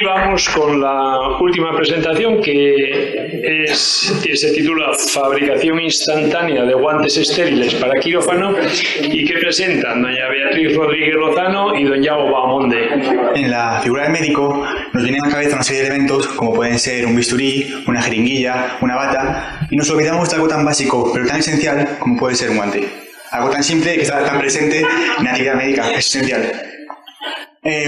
Y vamos con la última presentación, que se titula Fabricación instantánea de guantes estériles para quirófano, y que presentan doña Beatriz Rodríguez Lozano y don Yago Bahamonde. En la figura del médico nos vienen a la cabeza una serie de elementos como pueden ser un bisturí, una jeringuilla, una bata, y nos olvidamos de algo tan básico pero tan esencial como puede ser un guante. Algo tan simple que está tan presente en la actividad médica, es esencial.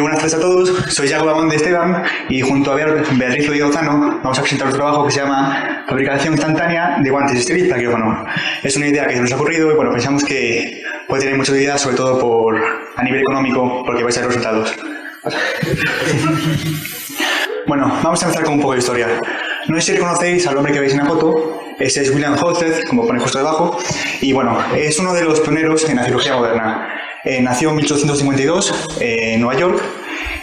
Buenas tardes a todos, soy Yago Bahamonde Esteban y junto a Beatriz Rodríguez Lozano vamos a presentar un trabajo que se llama Fabricación instantánea de guantes estériles para quirófano. Es una idea que se nos ha ocurrido y bueno, pensamos que puede tener mucha utilidad, sobre todo a nivel económico, porque vais a ver los resultados. Bueno, vamos a empezar con un poco de historia. No sé si reconocéis al hombre que veis en la foto. Ese es William Halsted, como pone justo debajo, y bueno, es uno de los pioneros en la cirugía moderna. Nació en 1852 en Nueva York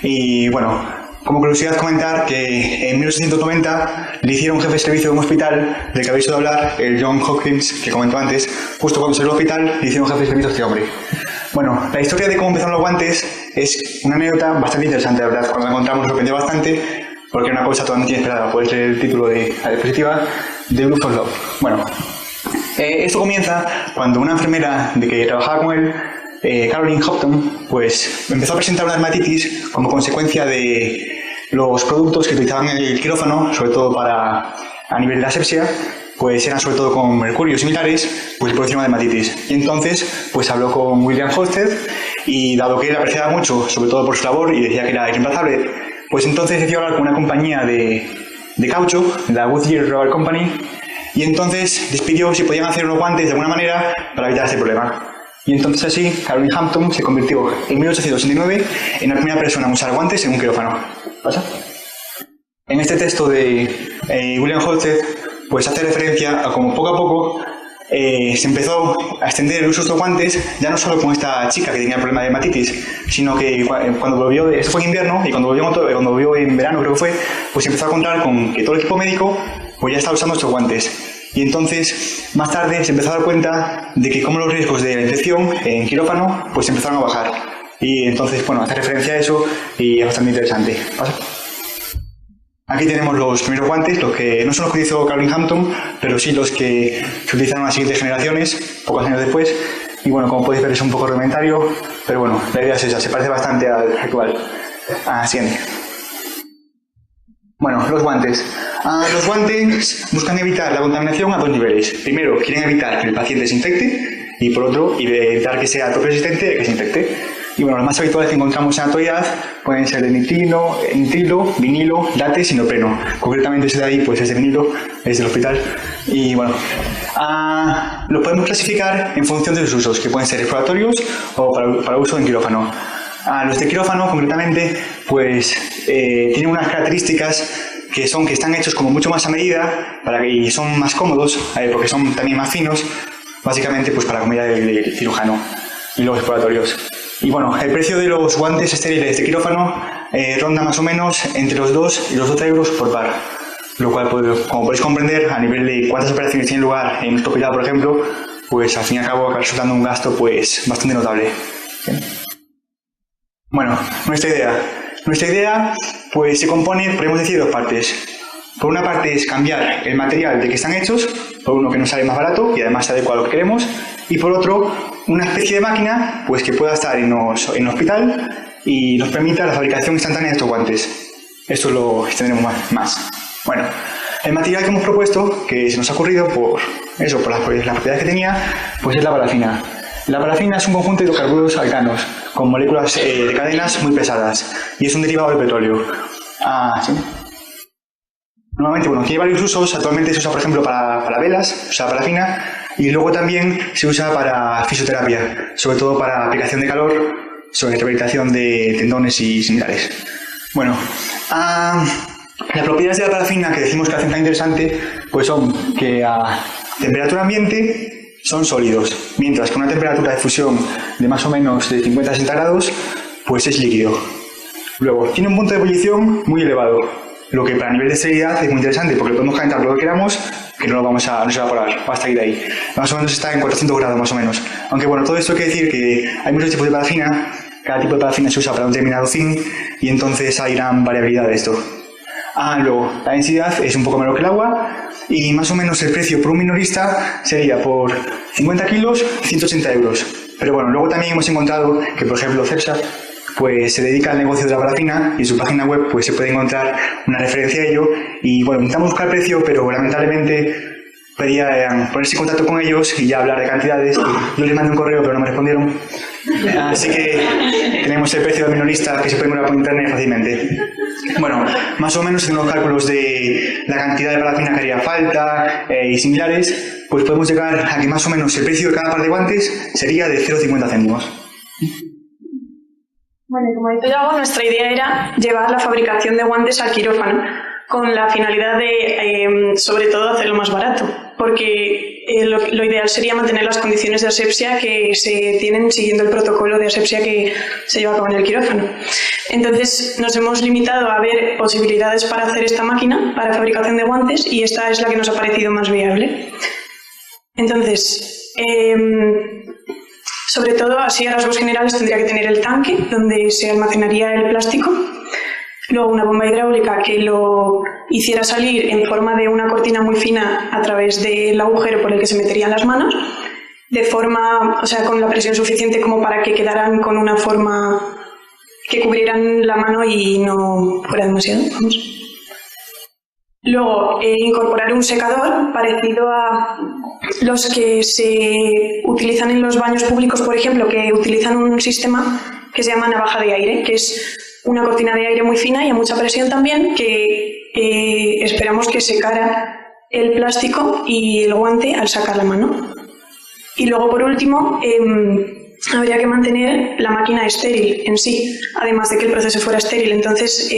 y bueno, como curiosidad comentar que en 1890 le hicieron jefe de servicio de un hospital del que habéis oído hablar, el John Hopkins, que comentó antes. Justo cuando salió del hospital le hicieron jefe de servicio a este hombre. Bueno, la historia de cómo empezaron los guantes es una anécdota bastante interesante, la verdad. Cuando la encontramos nos sorprendió bastante porque era una cosa totalmente inesperada. Podéis leer el título de la diapositiva de Blue for Love. Bueno, esto comienza cuando una enfermera de que trabajaba con él, Caroline Hopton, pues empezó a presentar una dermatitis como consecuencia de los productos que utilizaban en el quirófano, sobre todo a nivel de la asepsia, pues eran sobre todo con mercurio y similares, pues producían una dermatitis. Y entonces pues habló con William Halsted y dado que él apreciaba mucho, sobre todo por su labor, y decía que era irreemplazable, pues entonces decidió hablar con una compañía de caucho, la Goodyear Rubber Company, y entonces les pidió si podían hacer unos guantes de alguna manera para evitar este problema. Y entonces así, Caroline Hampton se convirtió en 1869 en la primera persona en usar guantes en un quirófano. ¿Pasa? En este texto de William Halsted, pues hace referencia a cómo poco a poco se empezó a extender el uso de estos guantes, ya no solo con esta chica que tenía el problema de dermatitis, sino que cuando volvió, esto fue en invierno, y cuando volvió en verano, creo que fue, pues se empezó a encontrar con que todo el equipo médico pues ya estaba usando estos guantes. Y entonces, más tarde, se empezó a dar cuenta de que como los riesgos de la infección en quirófano pues empezaron a bajar. Y entonces, bueno, hace referencia a eso y es bastante interesante. ¿Pasa? Aquí tenemos los primeros guantes, los que no son los que hizo Caroline Hampton, pero sí los que se utilizaron en las siguientes generaciones, pocos años después. Y bueno, como podéis ver es un poco rudimentario, pero bueno, la idea es esa, se parece bastante al actual. Siguiente. Bueno, los guantes. Los guantes buscan evitar la contaminación a dos niveles. Primero, quieren evitar que el paciente se infecte y por otro, evitar que sea tope resistente a que se infecte. Y bueno, los más habituales que encontramos en la actualidad pueden ser de nitrilo, vinilo, látex y neopreno. Concretamente ese de ahí pues es de vinilo, es del hospital. Y bueno, los podemos clasificar en función de sus usos, que pueden ser exploratorios o para uso en quirófano. Los de quirófano, concretamente, pues tienen unas características que están hechos como mucho más a medida y son más cómodos, porque son también más finos, básicamente pues para la comodidad del cirujano. Y los exploratorios. Y bueno, el precio de los guantes estériles de quirófano ronda más o menos entre los 2 y los 12 euros por par. Lo cual, como podéis comprender, a nivel de cuántas operaciones tienen lugar en nuestro hospital, por ejemplo, pues al fin y al cabo acaba resultando un gasto pues bastante notable. ¿Sí? Bueno, nuestra idea pues se compone, podemos decir, de dos partes. Por una parte es cambiar el material de que están hechos, por uno que nos sale más barato y además se adecua a lo que queremos, y por otro, una especie de máquina pues que pueda estar en el hospital y nos permita la fabricación instantánea de estos guantes. Esto lo extenderemos más. Bueno, el material que hemos propuesto, que se nos ha ocurrido por las propiedades que tenía, pues es la parafina. La parafina es un conjunto de hidrocarburos alcanos con moléculas de cadenas muy pesadas y es un derivado del petróleo. ¿Sí? Normalmente, bueno, tiene varios usos. Actualmente se usa, por ejemplo, para velas, se usa parafina, y luego también se usa para fisioterapia, sobre todo para aplicación de calor, sobre rehabilitación de tendones y similares. Bueno, las propiedades de la parafina que decimos que hacen tan interesante, pues son que a temperatura ambiente son sólidos, mientras que una temperatura de fusión de más o menos de 50 a 60 grados, pues es líquido. Luego, tiene un punto de ebullición muy elevado, lo que para nivel de esterilidad es muy interesante porque lo podemos calentar lo que queramos, que no se va a evaporar, va a estar ahí. Más o menos está en 400 grados más o menos. Aunque bueno, todo esto quiere decir que hay muchos tipos de parafina, cada tipo de parafina se usa para un determinado fin y entonces hay gran variabilidad de esto. Luego, la densidad es un poco menor que el agua y más o menos el precio por un minorista sería por 50 kilos 180 euros. Pero bueno, luego también hemos encontrado que, por ejemplo, Cepsa pues se dedica al negocio de la parafina y en su página web pues se puede encontrar una referencia a ello y bueno, intentamos buscar precio, pero lamentablemente pedía ponerse en contacto con ellos y ya hablar de cantidades. Yo les mandé un correo pero no me respondieron, así que tenemos el precio del minorista que se puede encontrar por internet fácilmente. Bueno, más o menos haciendo los cálculos de la cantidad de parafina que haría falta y similares, pues podemos llegar a que más o menos el precio de cada par de guantes sería de 0,50 céntimos. Bueno, como he dicho Yago, nuestra idea era llevar la fabricación de guantes al quirófano, con la finalidad de, sobre todo, hacerlo más barato, porque lo ideal sería mantener las condiciones de asepsia que se tienen siguiendo el protocolo de asepsia que se lleva a cabo en el quirófano. Entonces, nos hemos limitado a ver posibilidades para hacer esta máquina para fabricación de guantes y esta es la que nos ha parecido más viable. Entonces, sobre todo, así a rasgos generales, tendría que tener el tanque donde se almacenaría el plástico, luego una bomba hidráulica que lo hiciera salir en forma de una cortina muy fina a través del agujero por el que se meterían las manos, de forma, o sea, con la presión suficiente como para que quedaran con una forma que cubrieran la mano y no fuera demasiado, vamos. Luego, incorporar un secador parecido a los que se utilizan en los baños públicos, por ejemplo, que utilizan un sistema que se llama navaja de aire, que es una cortina de aire muy fina y a mucha presión también, que esperamos que secara el plástico y el guante al sacar la mano. Y luego, por último, habría que mantener la máquina estéril en sí, además de que el proceso fuera estéril. Entonces,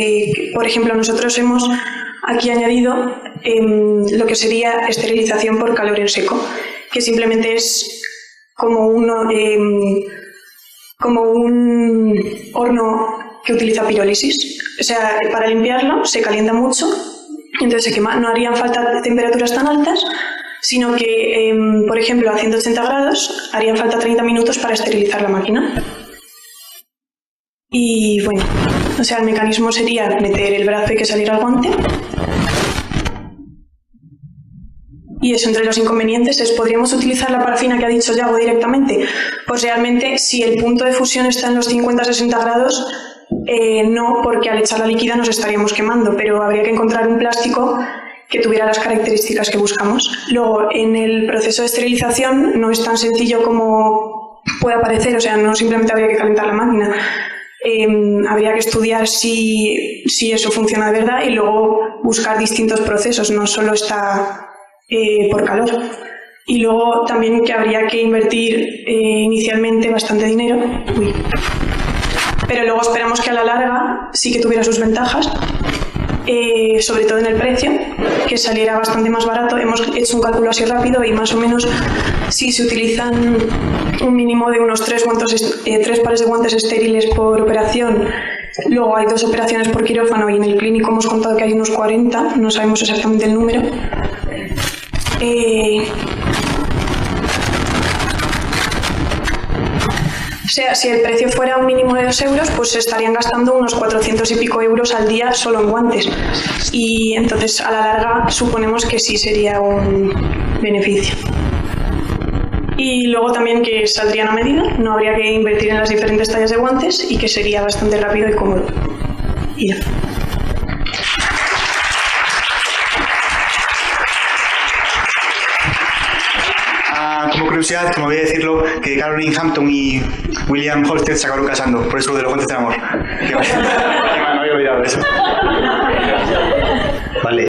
por ejemplo, nosotros hemos aquí añadido lo que sería esterilización por calor en seco, que simplemente es como un horno que utiliza pirólisis. O sea, para limpiarlo se calienta mucho, entonces se quema. No harían falta temperaturas tan altas, sino que, por ejemplo, a 180 grados harían falta 30 minutos para esterilizar la máquina. Y bueno, o sea, el mecanismo sería meter el brazo y que saliera el guante. Y eso, entre los inconvenientes es, ¿podríamos utilizar la parafina que ha dicho Yago directamente? Pues realmente, si el punto de fusión está en los 50-60 grados, no, porque al echar la líquida nos estaríamos quemando, pero habría que encontrar un plástico que tuviera las características que buscamos. Luego, en el proceso de esterilización no es tan sencillo como puede parecer, o sea, no simplemente habría que calentar la máquina. Habría que estudiar si eso funciona de verdad y luego buscar distintos procesos, no solo está por calor. Y luego también que habría que invertir inicialmente bastante dinero, pero luego esperamos que a la larga sí que tuviera sus ventajas, sobre todo en el precio, que saliera bastante más barato. Hemos hecho un cálculo así rápido y más o menos si se utilizan un mínimo de unos 3 pares de guantes estériles por operación, luego hay 2 operaciones por quirófano y en el clínico hemos contado que hay unos 40, no sabemos exactamente el número. O sea, si el precio fuera un mínimo de 2 euros, pues se estarían gastando unos 400 y pico euros al día solo en guantes. Y entonces, a la larga, suponemos que sí sería un beneficio. Y luego también que saldrían a medida, no habría que invertir en las diferentes tallas de guantes y que sería bastante rápido y cómodo. Y ya. Como curiosidad, como voy a decirlo, que Caroline Hampton y William Holsted se acabaron casando, por eso de los guantes de amor. Que me había olvidado de eso.